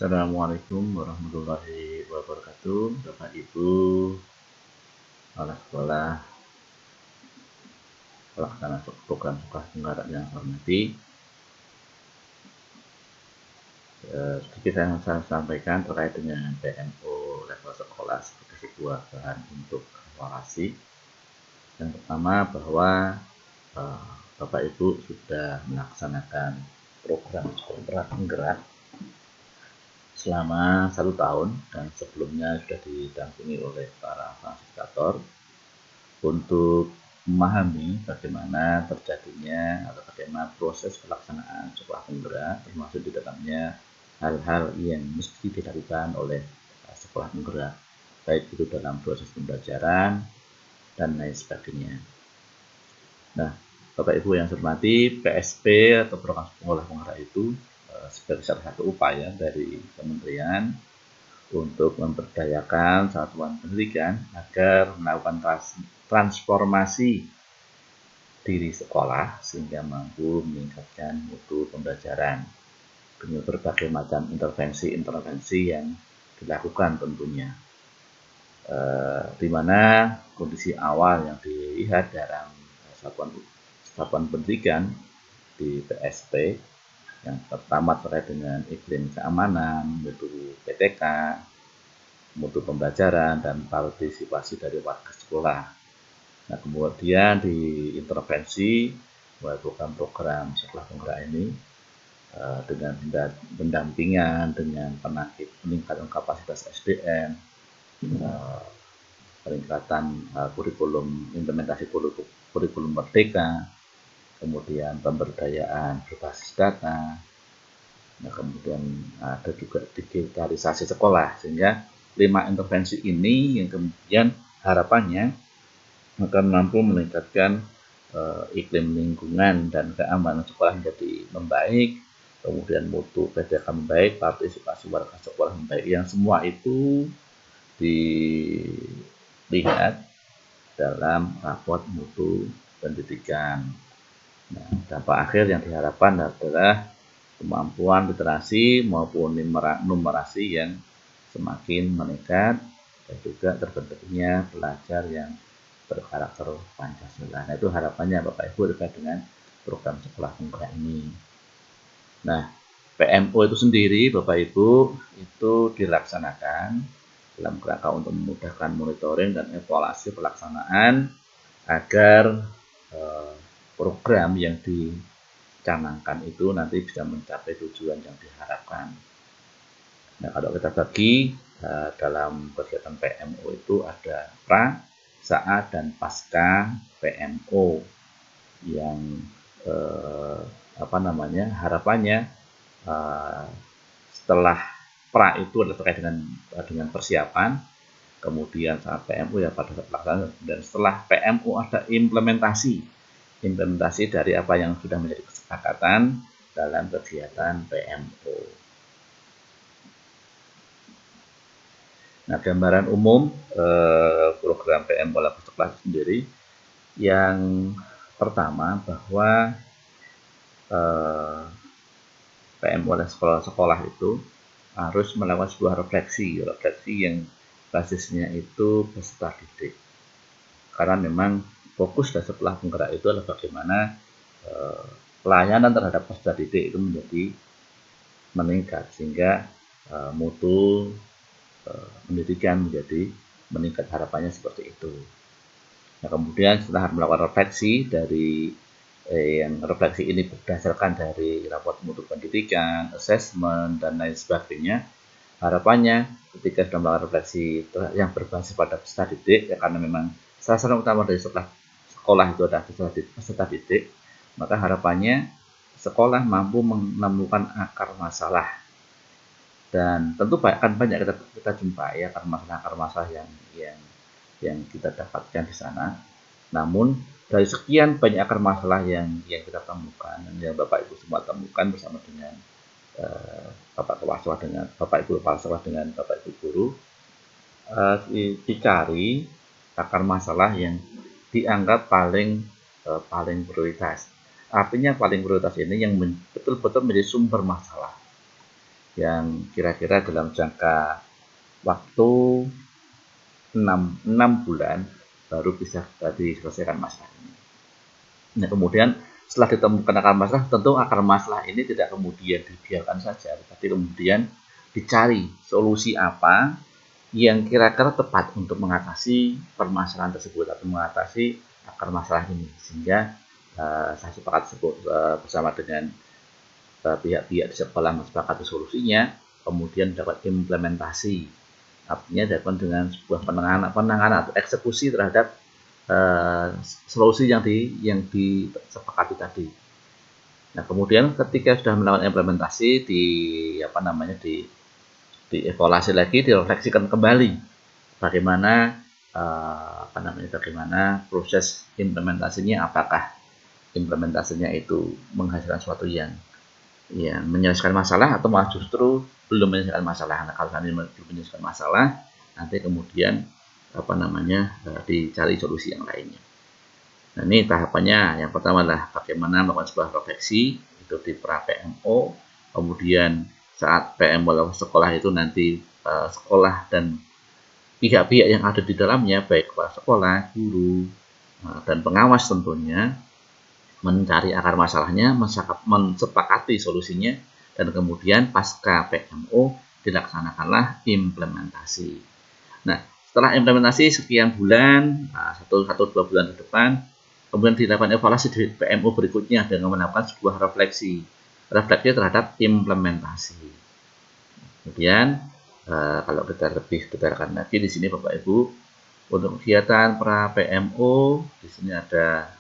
Assalamualaikum warahmatullahi wabarakatuh, Bapak Ibu, kepala sekolah, pelaksana program sekolah penggerak yang saya hormati. Sedikit yang saya sampaikan terkait dengan PMO level sekolah sebagai sebuah bahan untuk evaluasi. Yang pertama bahwa Bapak Ibu sudah melaksanakan program sekolah penggerak selama 1 tahun dan sebelumnya sudah didampingi oleh para fasilitator untuk memahami bagaimana terjadinya atau bagaimana proses pelaksanaan sekolah penggerak, termasuk di dalamnya hal-hal yang mesti dilakukan oleh sekolah penggerak, baik itu dalam proses pembelajaran dan lain sebagainya. Nah, Bapak Ibu yang saya hormati, PSP atau program sekolah penggerak itu sebagai salah satu upaya dari kementerian untuk memberdayakan satuan pendidikan agar melakukan transformasi diri sekolah sehingga mampu meningkatkan mutu pembelajaran dengan berbagai macam intervensi yang dilakukan tentunya, di mana kondisi awal yang dilihat dalam satuan pendidikan di PSP yang pertama terkait dengan iklim keamanan, mutu PTK, mutu pembelajaran, dan partisipasi dari warga sekolah. Nah, kemudian diintervensi melalui program-program sekolah penggerak ini dengan pendampingan, dengan peningkatan kapasitas SDM, peningkatan kurikulum, implementasi kurikulum merdeka, kemudian pemberdayaan berbasis data. Nah, kemudian ada juga digitalisasi sekolah, sehingga 5 intervensi ini yang kemudian harapannya akan mampu meningkatkan iklim lingkungan dan keamanan sekolah menjadi membaik, kemudian mutu PTK membaik, partisipasi warga sekolah membaik, yang semua itu dilihat dalam raport mutu pendidikan. Nah, dampak akhir yang diharapkan adalah kemampuan literasi maupun numerasi yang semakin meningkat dan juga terbentuknya pelajar yang berkarakter Pancasila. Nah, itu harapannya Bapak Ibu terkait dengan program sekolah penggerak ini. Nah, PMO itu sendiri Bapak Ibu itu dilaksanakan dalam kerangka untuk memudahkan monitoring dan evaluasi pelaksanaan agar program yang dicanangkan itu nanti bisa mencapai tujuan yang diharapkan. Nah, kalau kita bagi dalam kegiatan PMO itu ada pra, saat, dan pasca PMO yang harapannya setelah pra itu adalah terkait dengan persiapan, kemudian saat PMO ya pada saat pelaksanaan, dan setelah PMO ada implementasi dari apa yang sudah menjadi kesepakatan dalam kegiatan PMO. Nah, gambaran umum program PMO level sekolah sendiri, yang pertama bahwa PMO level sekolah itu harus melakukan sebuah refleksi yang basisnya itu peserta didik, karena memang fokus dari sekolah penggerak itu adalah bagaimana pelayanan terhadap peserta didik itu menjadi meningkat sehingga mutu pendidikan menjadi meningkat, harapannya seperti itu. Nah, kemudian setelah melakukan refleksi yang refleksi ini berdasarkan dari raport mutu pendidikan, assessment, dan lain sebagainya, harapannya ketika sudah melakukan refleksi yang berbasis pada peserta didik, ya karena memang sasaran utama dari sekolah itu adalah peserta didik, maka harapannya sekolah mampu menemukan akar masalah. Dan tentu akan banyak kita jumpai akar masalah yang kita dapatkan di sana. Namun dari sekian banyak akar masalah yang kita temukan, yang Bapak Ibu semua temukan bersama dengan Bapak Kepala Sekolah dengan Bapak Ibu Kepala Sekolah dengan Bapak Ibu Guru, dicari akar masalah yang dianggap paling prioritas. Artinya paling prioritas ini yang betul-betul menjadi sumber masalah. yang kira-kira dalam jangka waktu 6 bulan baru bisa diselesaikan masalah ini. Nah, kemudian setelah ditemukan akar masalah, tentu akar masalah ini tidak kemudian dibiarkan saja, tapi kemudian dicari solusi apa yang kira-kira tepat untuk mengatasi permasalahan tersebut atau mengatasi akar masalah ini, sehingga saya sepakat bersama dengan pihak-pihak di sekolah mensepakati solusinya, kemudian dapat implementasi, artinya dapat dengan sebuah penanganan atau eksekusi terhadap solusi yang disepakati tadi. Nah, kemudian ketika sudah melakukan implementasi dievaluasi lagi, direfleksikan kembali bagaimana bagaimana proses implementasinya, apakah implementasinya itu menghasilkan sesuatu yang menyelesaikan masalah atau malah justru belum menyelesaikan masalah. Nah, kalau belum menyelesaikan masalah, nanti kemudian dicari solusi yang lainnya. Nah, ini tahapannya. Yang pertama adalah bagaimana melakukan sebuah refleksi, itu di pra PMO. Kemudian saat PMO sekolah itu nanti sekolah dan pihak-pihak yang ada di dalamnya, baik kepala sekolah, guru, dan pengawas tentunya, mencari akar masalahnya, mensepakati solusinya, dan kemudian pasca PMO dilaksanakanlah implementasi. Nah, setelah implementasi sekian bulan, 1-2 bulan ke depan, kemudian dilakukan evaluasi di PMO berikutnya dengan melakukan sebuah refleksi terhadap implementasi. Kemudian kalau kita lebih detailkan lagi di sini Bapak Ibu, untuk kegiatan pra PMO di sini ada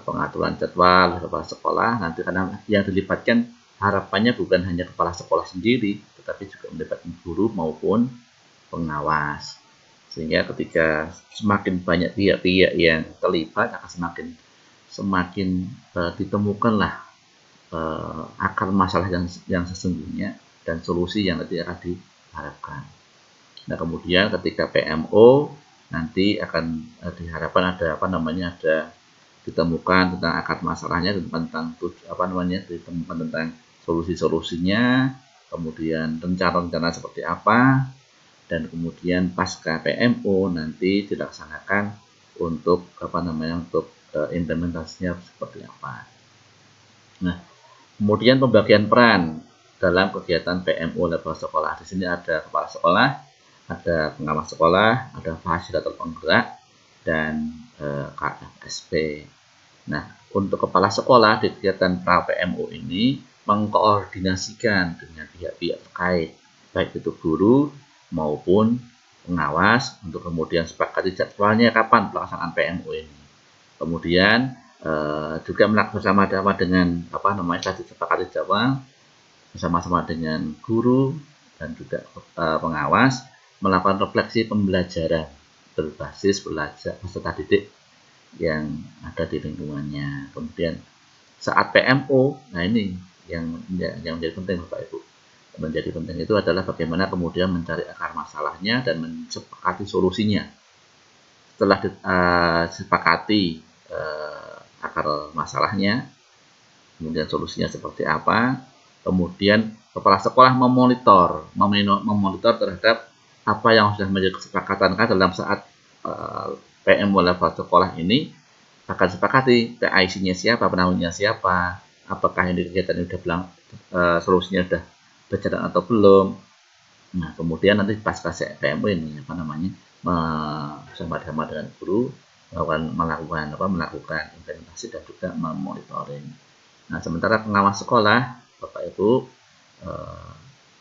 pengaturan jadwal kepala sekolah. Nanti karena yang dilibatkan harapannya bukan hanya kepala sekolah sendiri, tetapi juga melibatkan guru maupun pengawas. Sehingga ketika semakin banyak pihak-pihak yang terlibat, akan semakin ditemukanlah akar masalah yang sesungguhnya dan solusi yang nanti akan diharapkan. Nah, kemudian ketika PMO nanti akan diharapkan ada ditemukan tentang akar masalahnya, tentang ditemukan tentang solusi-solusinya, kemudian rencana-rencana seperti apa, dan kemudian pasca PMO nanti dilaksanakan untuk implementasinya seperti apa. Nah, kemudian pembagian peran dalam kegiatan PMO level sekolah. Di sini ada kepala sekolah, ada pengawas sekolah, ada fasilitator penggerak, dan KFSP. Nah, untuk kepala sekolah di kegiatan pra PMO ini mengkoordinasikan dengan pihak-pihak terkait, baik itu guru maupun pengawas, untuk kemudian sepakati jadwalnya kapan pelaksanaan PMO ini. Kemudian juga bersama-sama dengan sepakati jadwal bersama-sama dengan guru dan juga pengawas melakukan refleksi pembelajaran berbasis belajar peserta didik yang ada di lingkungannya. Kemudian saat PMO, nah ini yang menjadi penting Bapak Ibu. Menjadi penting itu adalah bagaimana kemudian mencari akar masalahnya dan mensepakati solusinya. Setelah disepakati akar masalahnya, kemudian solusinya seperti apa, kemudian kepala sekolah memonitor terhadap apa yang sudah menjadi kesepakatan dalam saat PMO level sekolah ini akan sepakati PIC-nya siapa, penangguhnya siapa, apakah ini kegiatan ini sudah solusinya sudah berjalan atau belum. Nah, kemudian nanti pasca PMO ini bersama-sama dengan guru melakukan implementasi dan juga memonitoring. Nah, sementara pengawas sekolah, Bapak Ibu,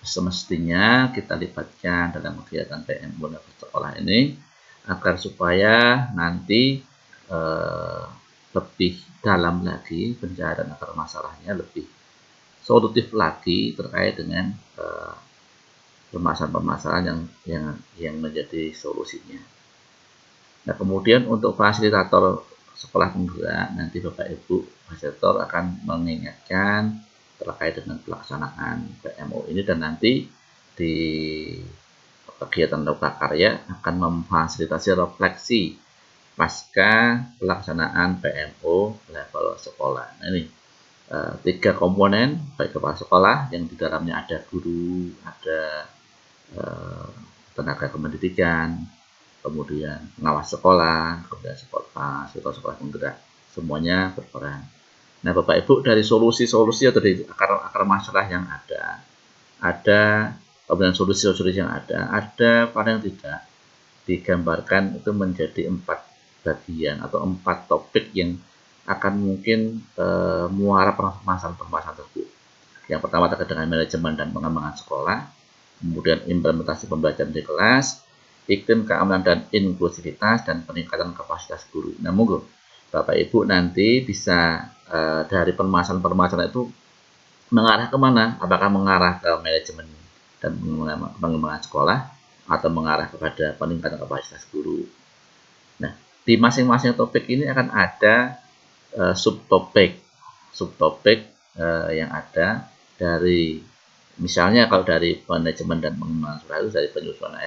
semestinya kita libatkan dalam kegiatan PMO level sekolah ini agar supaya nanti lebih dalam lagi pencarian akar masalahnya, lebih solutif lagi terkait dengan permasalahan-permasalahan yang menjadi solusinya. Nah, kemudian untuk fasilitator sekolah penggerak, nanti Bapak Ibu fasilitator akan mengingatkan terkait dengan pelaksanaan PMO ini, dan nanti di kegiatan loka karya akan memfasilitasi refleksi pasca pelaksanaan PMO level sekolah. Nah, ini 3 komponen, baik kepala sekolah yang di dalamnya ada guru, ada tenaga kependidikan, kemudian pengawas sekolah, kemudian sekolah sekolah penggerak, semuanya berperan. Nah, Bapak Ibu, dari solusi-solusi atau dari akar masalah yang ada kemudian solusi-solusi yang ada paling tidak digambarkan itu menjadi 4 bagian atau 4 topik yang akan mungkin muara permasalahan-permasalahan tersebut. Yang pertama terkait dengan manajemen dan pengembangan sekolah, kemudian implementasi pembelajaran di kelas, iklim keamanan dan inklusivitas, dan peningkatan kapasitas guru. Nah, monggo Bapak Ibu nanti bisa dari permasalahan-permasalahan itu mengarah kemana? Apakah mengarah ke manajemen dan pengembangan sekolah, atau mengarah kepada peningkatan kapasitas guru? Nah, di masing-masing topik ini akan ada subtopik yang ada dari, misalnya kalau dari manajemen dan pengembangan sekolah itu dari penyusunan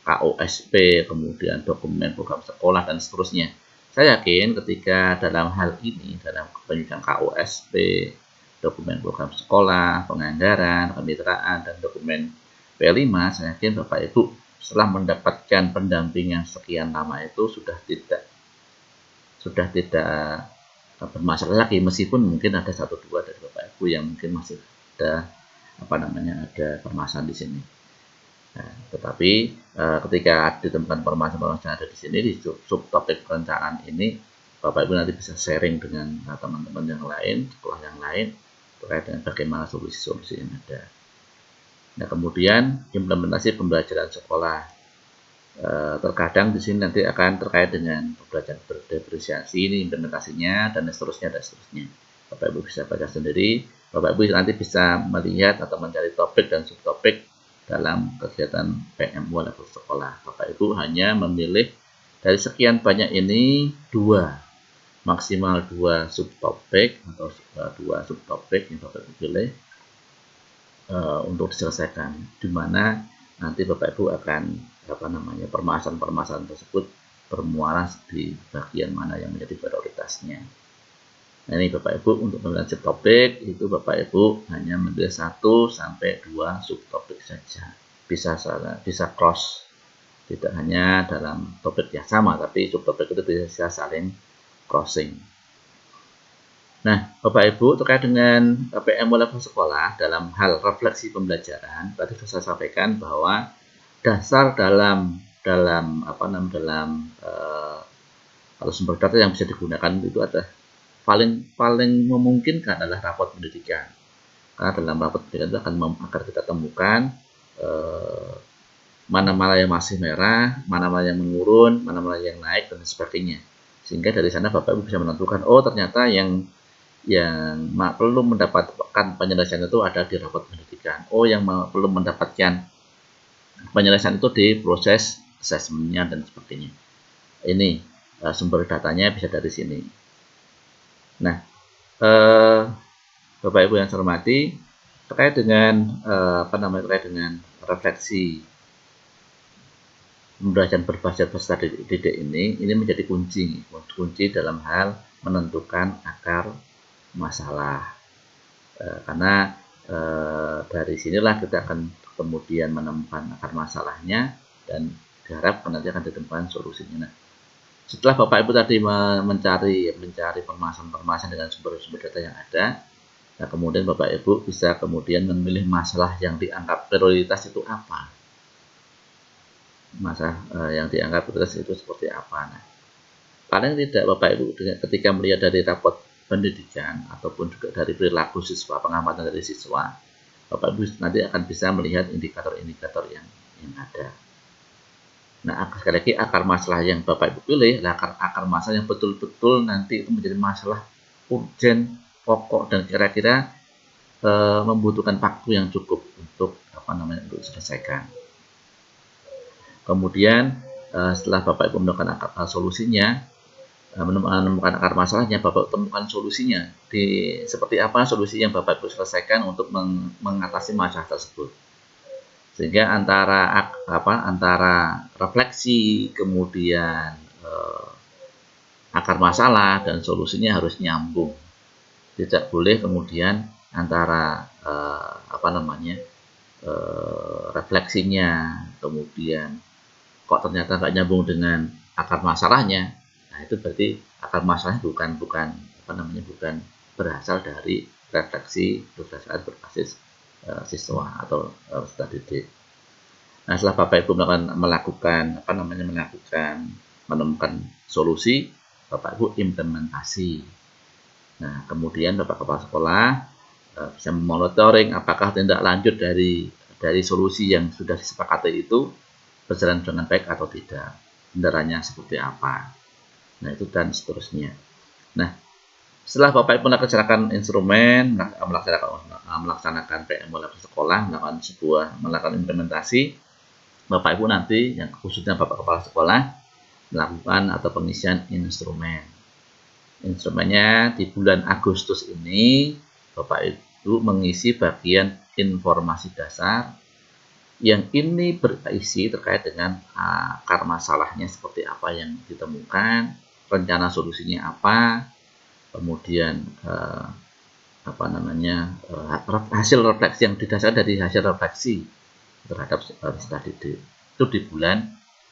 KOSP, kemudian dokumen program sekolah, dan seterusnya. Saya yakin ketika dalam hal ini, dalam penyusunan KOSP, dokumen program sekolah, penganggaran, kemitraan, dan dokumen P5, saya yakin Bapak Ibu setelah mendapatkan pendampingan sekian lama itu sudah tidak bermasalah lagi, meskipun mungkin ada 1-2 dari Bapak Ibu yang mungkin masih ada ada permasalahan di sini. Nah, tetapi ketika ditemukan permasalahan ada di sini, di subtopik perencanaan ini, Bapak Ibu nanti bisa sharing dengan teman-teman yang lain, sekolah yang lain, terkait dengan bagaimana solusi-solusi yang ada. Nah, kemudian implementasi pembelajaran sekolah. Terkadang di sini nanti akan terkait dengan pembelajaran berdiferensiasi, ini implementasinya, dan seterusnya. Bapak Ibu bisa baca sendiri. Bapak Ibu nanti bisa melihat atau mencari topik dan subtopik dalam kegiatan PMU level sekolah. Bapak Ibu hanya memilih dari sekian banyak ini maksimal 2 subtopik atau 2 subtopik yang Bapak Ibu pilih untuk diselesaikan, di mana nanti Bapak Ibu akan permasalahan-permasalahan tersebut bermuara di bagian mana yang menjadi prioritasnya. Nah, ini Bapak Ibu untuk pemilihan subtopik itu Bapak Ibu hanya memilih 1-2 subtopik saja. Bisa cross, tidak hanya dalam topik yang sama, tapi subtopik itu bisa saling crossing. Nah, Bapak Ibu, terkait dengan PMU level sekolah dalam hal refleksi pembelajaran, tadi sudah saya sampaikan bahwa dasar dalam kalau sumber data yang bisa digunakan itu adalah paling memungkinkan adalah rapot pendidikan. Karena dalam rapot pendidikan itu akan kita temukan mana-mana yang masih merah, mana-mana yang menurun, mana-mana yang naik, dan sebagainya. Sehingga dari sana Bapak Ibu bisa menentukan, oh ternyata yang perlu mendapatkan penyelesaian itu ada di rapot pendidikan. Oh, yang perlu mendapatkan penyelesaian itu di proses asesmennya dan sebagainya. Ini sumber datanya bisa dari sini. Nah, Bapak Ibu yang saya hormati, terkait dengan refleksi pembelajaran berbasis peserta didik ini menjadi kunci dalam hal menentukan akar masalah. Karena dari sinilah kita akan kemudian menemukan akar masalahnya dan diharapkan nanti akan ditemukan solusinya. Nah, setelah Bapak Ibu tadi mencari permasalahan dengan sumber-sumber data yang ada, nah kemudian Bapak Ibu bisa kemudian memilih masalah yang dianggap prioritas itu apa. Masalah yang dianggap prioritas itu seperti apa. Nah, paling tidak Bapak Ibu ketika melihat dari rapot pendidikan ataupun juga dari perilaku siswa, pengamatan dari siswa, Bapak Ibu nanti akan bisa melihat indikator-indikator yang ada. Nah, sekali lagi akar masalah yang Bapak Ibu pilih adalah akar masalah yang betul-betul nanti itu menjadi masalah urgen, pokok, dan kira-kira membutuhkan waktu yang cukup untuk untuk diselesaikan. Kemudian setelah Bapak Ibu menemukan akar solusinya, menemukan akar masalahnya, Bapak temukan solusinya. Seperti apa solusi yang Bapak Ibu selesaikan untuk mengatasi masalah tersebut. Sehingga antara refleksi kemudian akar masalah dan solusinya harus nyambung. Tidak boleh kemudian antara refleksinya, kemudian kok ternyata nggak nyambung dengan akar masalahnya. Nah, itu berarti akar masalahnya bukan berasal dari refleksi berdasarkan berbasis siswa atau peserta didik. Nah, setelah Bapak Ibu menemukan solusi, Bapak Ibu implementasi. Nah, kemudian Bapak Kepala Sekolah bisa memonitoring apakah tindak lanjut dari solusi yang sudah disepakati itu berjalan dengan baik atau tidak, kendaraannya seperti apa. Nah, itu dan seterusnya. Nah, setelah Bapak Ibu melaksanakan instrumen, melaksanakan PMO sekolah, melakukan implementasi, Bapak Ibu nanti, yang khususnya Bapak Kepala Sekolah, melakukan atau pengisian instrumen. Instrumennya di bulan Agustus ini, Bapak Ibu mengisi bagian informasi dasar, yang ini berisi terkait dengan akar masalahnya seperti apa yang ditemukan, rencana solusinya apa, kemudian hasil refleksi yang didasarkan dari hasil refleksi terhadap peserta didik itu di bulan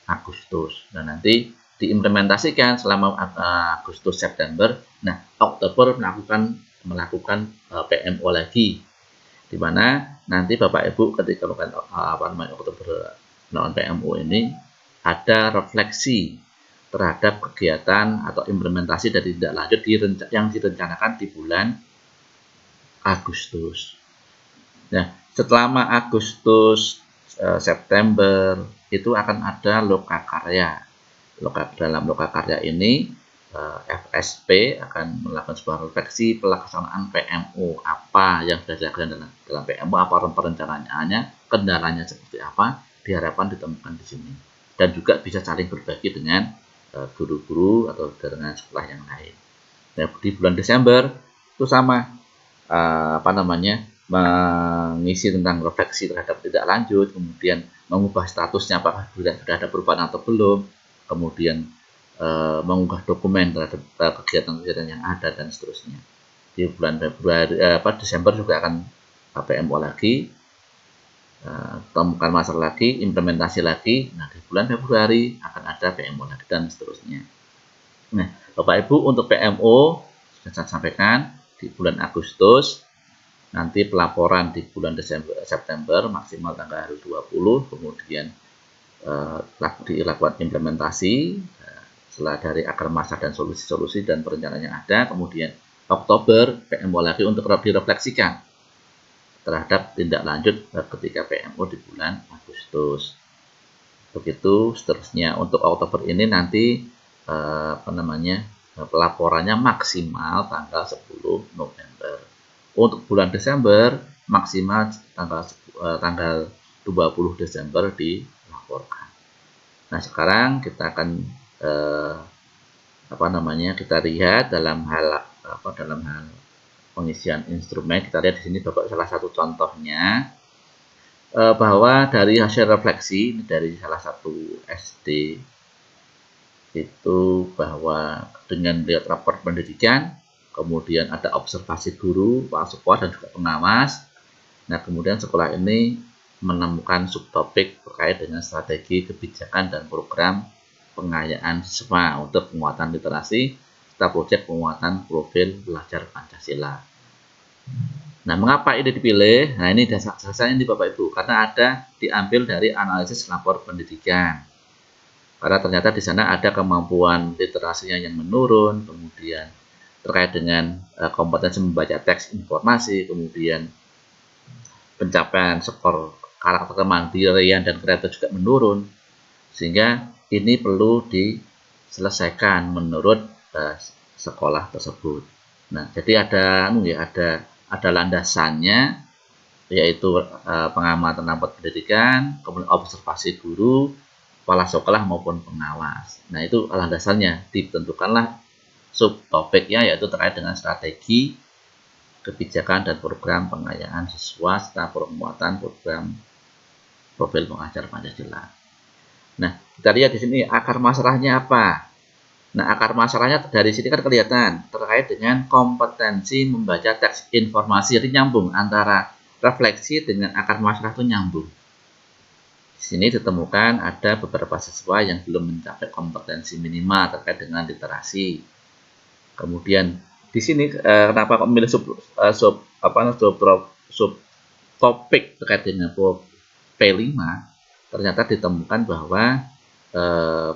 Agustus. Dan nanti diimplementasikan selama Agustus September. Nah, Oktober melakukan PMO lagi, di mana nanti Bapak Ibu ketika melakukan Oktober melakukan PMO ini ada refleksi terhadap kegiatan atau implementasi dari tindak lanjut yang direncanakan di bulan Agustus. Nah, setelah Agustus September itu akan ada lokakarya. Dalam lokakarya ini FSP akan melakukan sebuah refleksi pelaksanaan PMO, apa yang sudah dilakukan dalam PMO, apa perencanaannya, kendalanya seperti apa, diharapkan ditemukan di sini. Dan juga bisa saling berbagi dengan guru-guru atau dengan sekolah yang lain. Nah, di bulan Desember itu sama mengisi tentang refleksi terhadap tindak lanjut, kemudian mengubah statusnya apakah sudah ada perubahan atau belum, kemudian mengunggah dokumen terhadap kegiatan-kegiatan yang ada dan seterusnya. Di bulan Desember juga akan PMO lagi, temukan masalah lagi, implementasi lagi. Nah, di bulan Februari akan ada PMO lagi dan seterusnya. Nah, Bapak Ibu, untuk PMO sudah saya sampaikan di bulan Agustus, nanti pelaporan di bulan September maksimal tanggal 20, kemudian dilakukan implementasi setelah dari akar masalah dan solusi-solusi dan perencanaan yang ada. Kemudian Oktober PMO lagi untuk direfleksikan terhadap tindak lanjut ketika PMO di bulan Agustus. Begitu seterusnya. Untuk Oktober ini nanti pelaporannya maksimal tanggal 10 November. Untuk bulan Desember maksimal tanggal 20 Desember dilaporkan. Nah, sekarang kita akan kita lihat dalam hal pengisian instrumen. Kita lihat di sini Bapak salah satu contohnya, bahwa dari hasil refleksi dari salah satu SD itu, bahwa dengan lihat rapor pendidikan, kemudian ada observasi guru, kepala sekolah dan juga pengawas. Nah, kemudian sekolah ini menemukan subtopik terkait dengan strategi kebijakan dan program pengayaan siswa untuk penguatan literasi serta proyek penguatan profil belajar Pancasila. Nah, mengapa ini dipilih? Nah, ini dasarnya di Bapak Ibu, karena ada diambil dari analisis lapor pendidikan. Karena ternyata di sana ada kemampuan literasinya yang menurun, kemudian terkait dengan kompetensi membaca teks informasi, kemudian pencapaian skor karakter kemandirian dan kreativitas juga menurun, sehingga ini perlu diselesaikan menurut sekolah tersebut. Nah, jadi ada landasannya, yaitu pengamatan rapor pendidikan, kemudian observasi guru, kepala sekolah maupun pengawas. Nah, itu landasannya. Ditentukanlah subtopiknya, yaitu terkait dengan strategi kebijakan dan program pengayaan siswa serta penguatan program profil pengajar Pancasila. Nah, kita lihat di sini akar masalahnya apa. Nah, akar masalahnya dari sini kan kelihatan terkait dengan kompetensi membaca teks informasi. Jadi nyambung antara refleksi dengan akar masalah itu nyambung. Di sini ditemukan ada beberapa siswa yang belum mencapai kompetensi minimal terkait dengan literasi. Kemudian di sini kenapa kok memilih sub topik terkait dengan P5? Ternyata ditemukan bahwa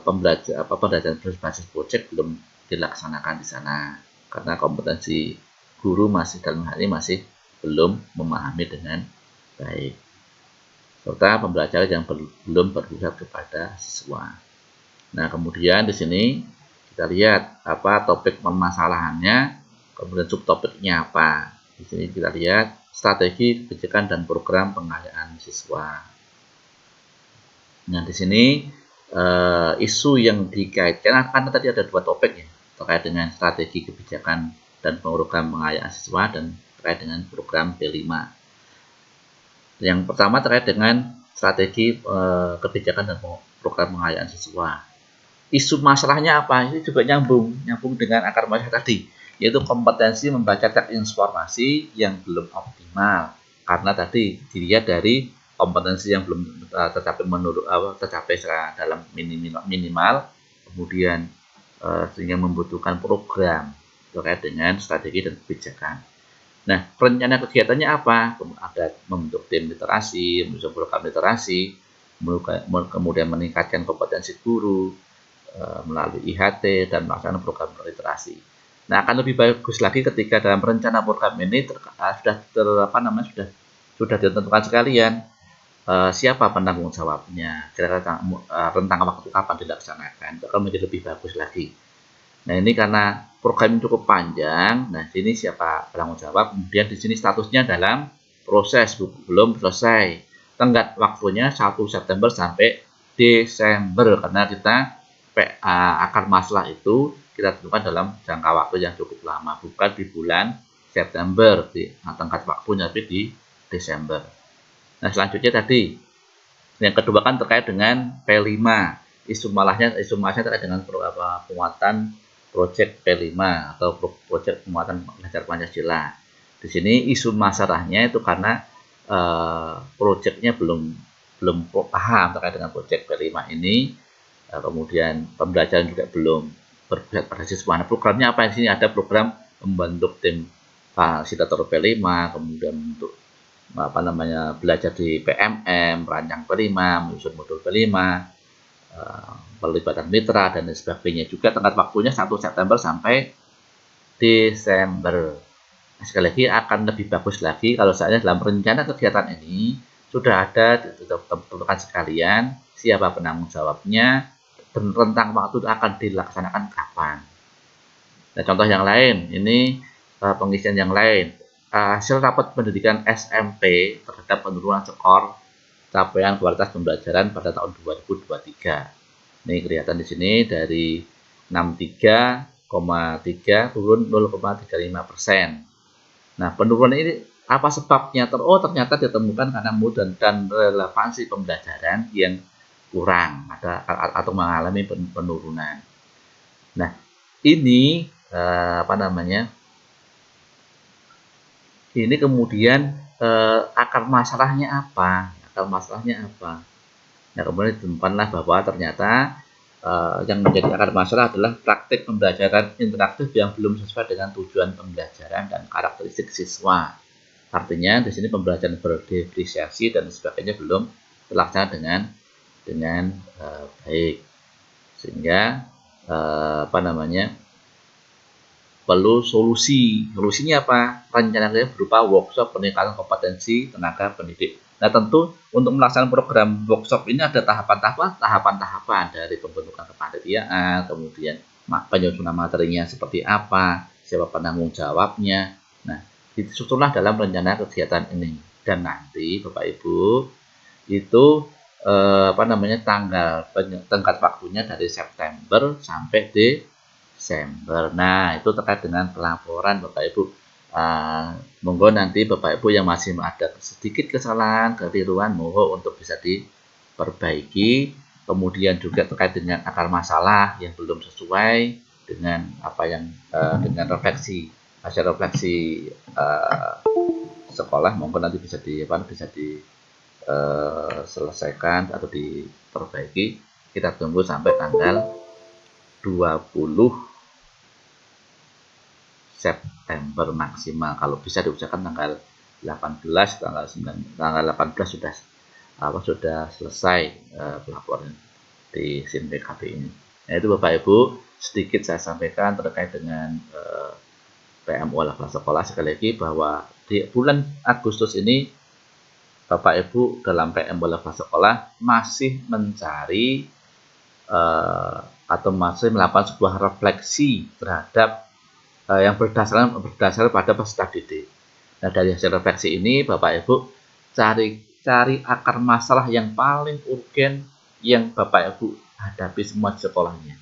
pembelajaran berbasis project belum dilaksanakan di sana karena kompetensi guru masih dalam hal ini masih belum memahami dengan baik, serta pembelajaran yang belum berpusat kepada siswa. Nah, kemudian di sini kita lihat apa topik permasalahannya, kemudian subtopiknya apa. Di sini kita lihat strategi kebijakan dan program pengayaan siswa. Nah, di sini isu yang dikaitkan karena tadi ada 2 topik ya, terkait dengan strategi kebijakan dan program pengayaan siswa dan terkait dengan program P5. Yang pertama terkait dengan strategi kebijakan dan program pengayaan siswa. Isu masalahnya apa? Ini juga nyambung dengan akar masalah tadi, yaitu kompetensi membaca teks informasi yang belum optimal. Karena tadi dilihat dari kompetensi yang belum tercapai dalam minimal, kemudian sehingga membutuhkan program terkait dengan strategi dan kebijakan. Nah, rencana kegiatannya apa? Ada membentuk tim literasi, menyusun program literasi, kemudian meningkatkan kompetensi guru melalui IHT dan melaksanakan program literasi. Nah, akan lebih bagus lagi ketika dalam rencana program ini sudah ditentukan sekalian siapa penanggung jawabnya, kira-kira rentang waktu kapan dilaksanakan, itu akan menjadi lebih bagus lagi. Nah, ini karena program cukup panjang, nah sini siapa penanggung jawab, kemudian di sini statusnya dalam proses, belum selesai. Tenggat waktunya 1 September sampai Desember, karena kita akar masalah itu kita tentukan dalam jangka waktu yang cukup lama, bukan di bulan September, tenggat waktunya tapi di Desember. Nah, selanjutnya tadi yang kedua kan terkait dengan P5. Isu masalahnya terkait dengan penguatan proyek P5 atau proyek penguatan belajar Pancasila. Di sini isu masalahnya itu karena proyeknya belum paham terkait dengan proyek P5 ini. Kemudian pembelajaran juga belum berpusat pada siswa. Nah, programnya apa? Di sini ada program membentuk tim fasilitator P5, kemudian untuk belajar di PMM, merancang P5, menyusun modul P5, pelibatan mitra dan lain sebagainya. Juga tenggat waktunya 1 September sampai Desember. Nah, sekali lagi akan lebih bagus lagi kalau saya dalam rencana kegiatan ini sudah ada ditentukan sekalian siapa penanggung jawabnya dan rentang waktu akan dilaksanakan kapan. Nah, contoh yang lain, ini pengisian yang lain. Hasil rapat pendidikan SMP terhadap penurunan skor capaian kualitas pembelajaran pada tahun 2023. Ini kelihatan di sini dari 63,3 turun 0,35%. Nah, penurunan ini apa sebabnya? Ternyata ditemukan karena mutu dan relevansi pembelajaran yang kurang atau mengalami penurunan. Nah, ini ini kemudian akar masalahnya apa? Nah, kemudian ditemukanlah bahwa ternyata yang menjadi akar masalah adalah praktik pembelajaran interaktif yang belum sesuai dengan tujuan pembelajaran dan karakteristik siswa. Artinya di sini pembelajaran berdiferensiasi dan sebagainya belum terlaksana dengan baik, sehingga perlu solusinya apa? Rencananya berupa workshop peningkatan kompetensi tenaga pendidik. Nah, tentu untuk melaksanakan program workshop ini ada tahapan-tahapan dari pembentukan kepanitiaan, kemudian penyusunan materinya seperti apa, siapa penanggung jawabnya. Nah, disusunlah dalam rencana kegiatan ini. Dan nanti Bapak Ibu itu tenggat waktunya dari September sampai Desember. Nah, itu terkait dengan pelaporan Bapak Ibu. Monggo nanti Bapak Ibu yang masih ada sedikit kesalahan, kekeliruan, monggo untuk bisa diperbaiki. Kemudian juga terkait dengan akar masalah yang belum sesuai, dengan apa yang dengan hasil refleksi sekolah, mungkin nanti bisa diselesaikan atau diperbaiki. Kita tunggu sampai tanggal 20 September maksimal. Kalau bisa diusahakan tanggal 18, tanggal 18 sudah selesai pelaporan di SIM PKB ini. Nah, itu Bapak Ibu sedikit saya sampaikan terkait dengan PMO level sekolah. Sekali lagi bahwa di bulan Agustus ini Bapak Ibu dalam PMO level sekolah masih mencari atau masih melakukan sebuah refleksi terhadap yang berdasarkan pada peserta didik. Nah, dari hasil refleksi ini Bapak Ibu cari akar masalah yang paling urgen yang Bapak Ibu hadapi semua di sekolahnya.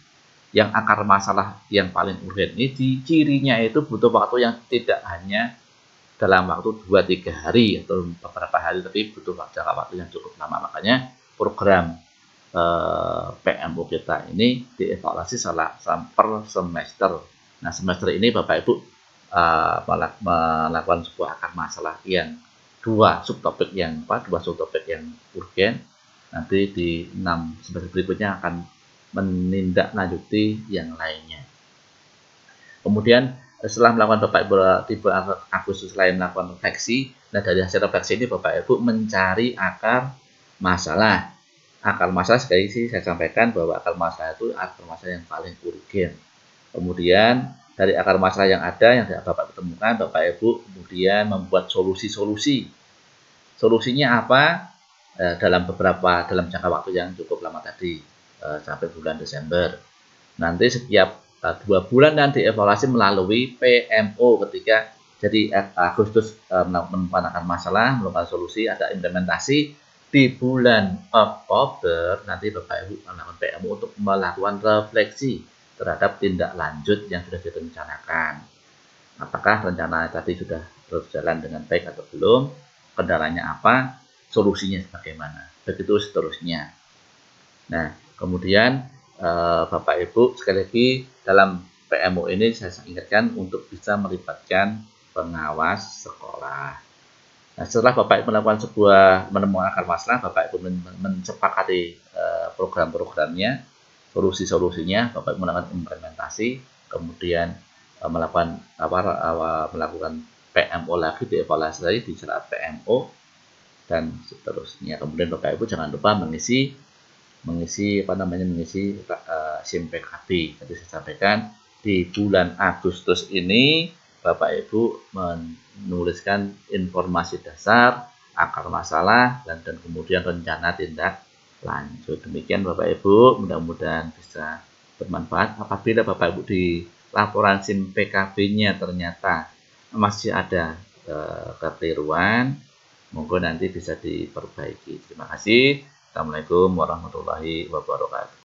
Yang akar masalah yang paling urgen ini cirinya itu butuh waktu yang tidak hanya dalam waktu 2-3 hari atau beberapa hari, tapi butuh jangka waktu yang cukup lama. Makanya program PMO kita ini dievaluasi per semester. Nah, semester ini Bapak Ibu melakukan sebuah akar masalah yang dua subtopik yang urgen. Nanti di 6 semester berikutnya akan menindaklanjuti yang lainnya. Kemudian setelah melakukan Bapak Ibu di bulan Agustus lain melakukan refleksi, nah dari hasil refleksi ini Bapak Ibu mencari akar masalah. Akar masalah sekali lagi saya sampaikan bahwa akar masalah itu akar masalah yang paling urgen. Kemudian dari akar masalah yang ada yang Bapak temukan, Bapak Ibu kemudian membuat solusi-solusi. Solusinya apa? Dalam jangka waktu yang cukup lama tadi, sampai bulan Desember. Nanti setiap 2 bulan dan dievaluasi melalui PMO ketika jadi Agustus menemukan akar masalah, menemukan solusi, ada implementasi. Di bulan Oktober nanti Bapak Ibu melakukan PMO untuk melakukan refleksi terhadap tindak lanjut yang sudah direncanakan. Apakah rencana tadi sudah berjalan dengan baik atau belum? Kendalanya apa? Solusinya bagaimana? Begitu seterusnya. Nah, kemudian Bapak Ibu sekali lagi dalam PMO ini saya ingatkan untuk bisa melibatkan pengawas sekolah. Nah, setelah Bapak Ibu melakukan menemukan akar masalah, Bapak Ibu mensepakati program-programnya, solusi-solusinya, Bapak Ibu melakukan implementasi, kemudian melakukan PMO lagi, dievaluasi lagi di saat PMO dan seterusnya. Kemudian Bapak Ibu jangan lupa mengisi SIM PKB. Tadi saya sampaikan di bulan Agustus ini Bapak Ibu menuliskan informasi dasar, akar masalah, dan kemudian rencana tindak lanjut. Demikian Bapak Ibu, mudah-mudahan bisa bermanfaat. Apabila Bapak Ibu di laporan SIM PKB-nya ternyata masih ada kekeliruan, monggo nanti bisa diperbaiki. Terima kasih. Assalamualaikum warahmatullahi wabarakatuh.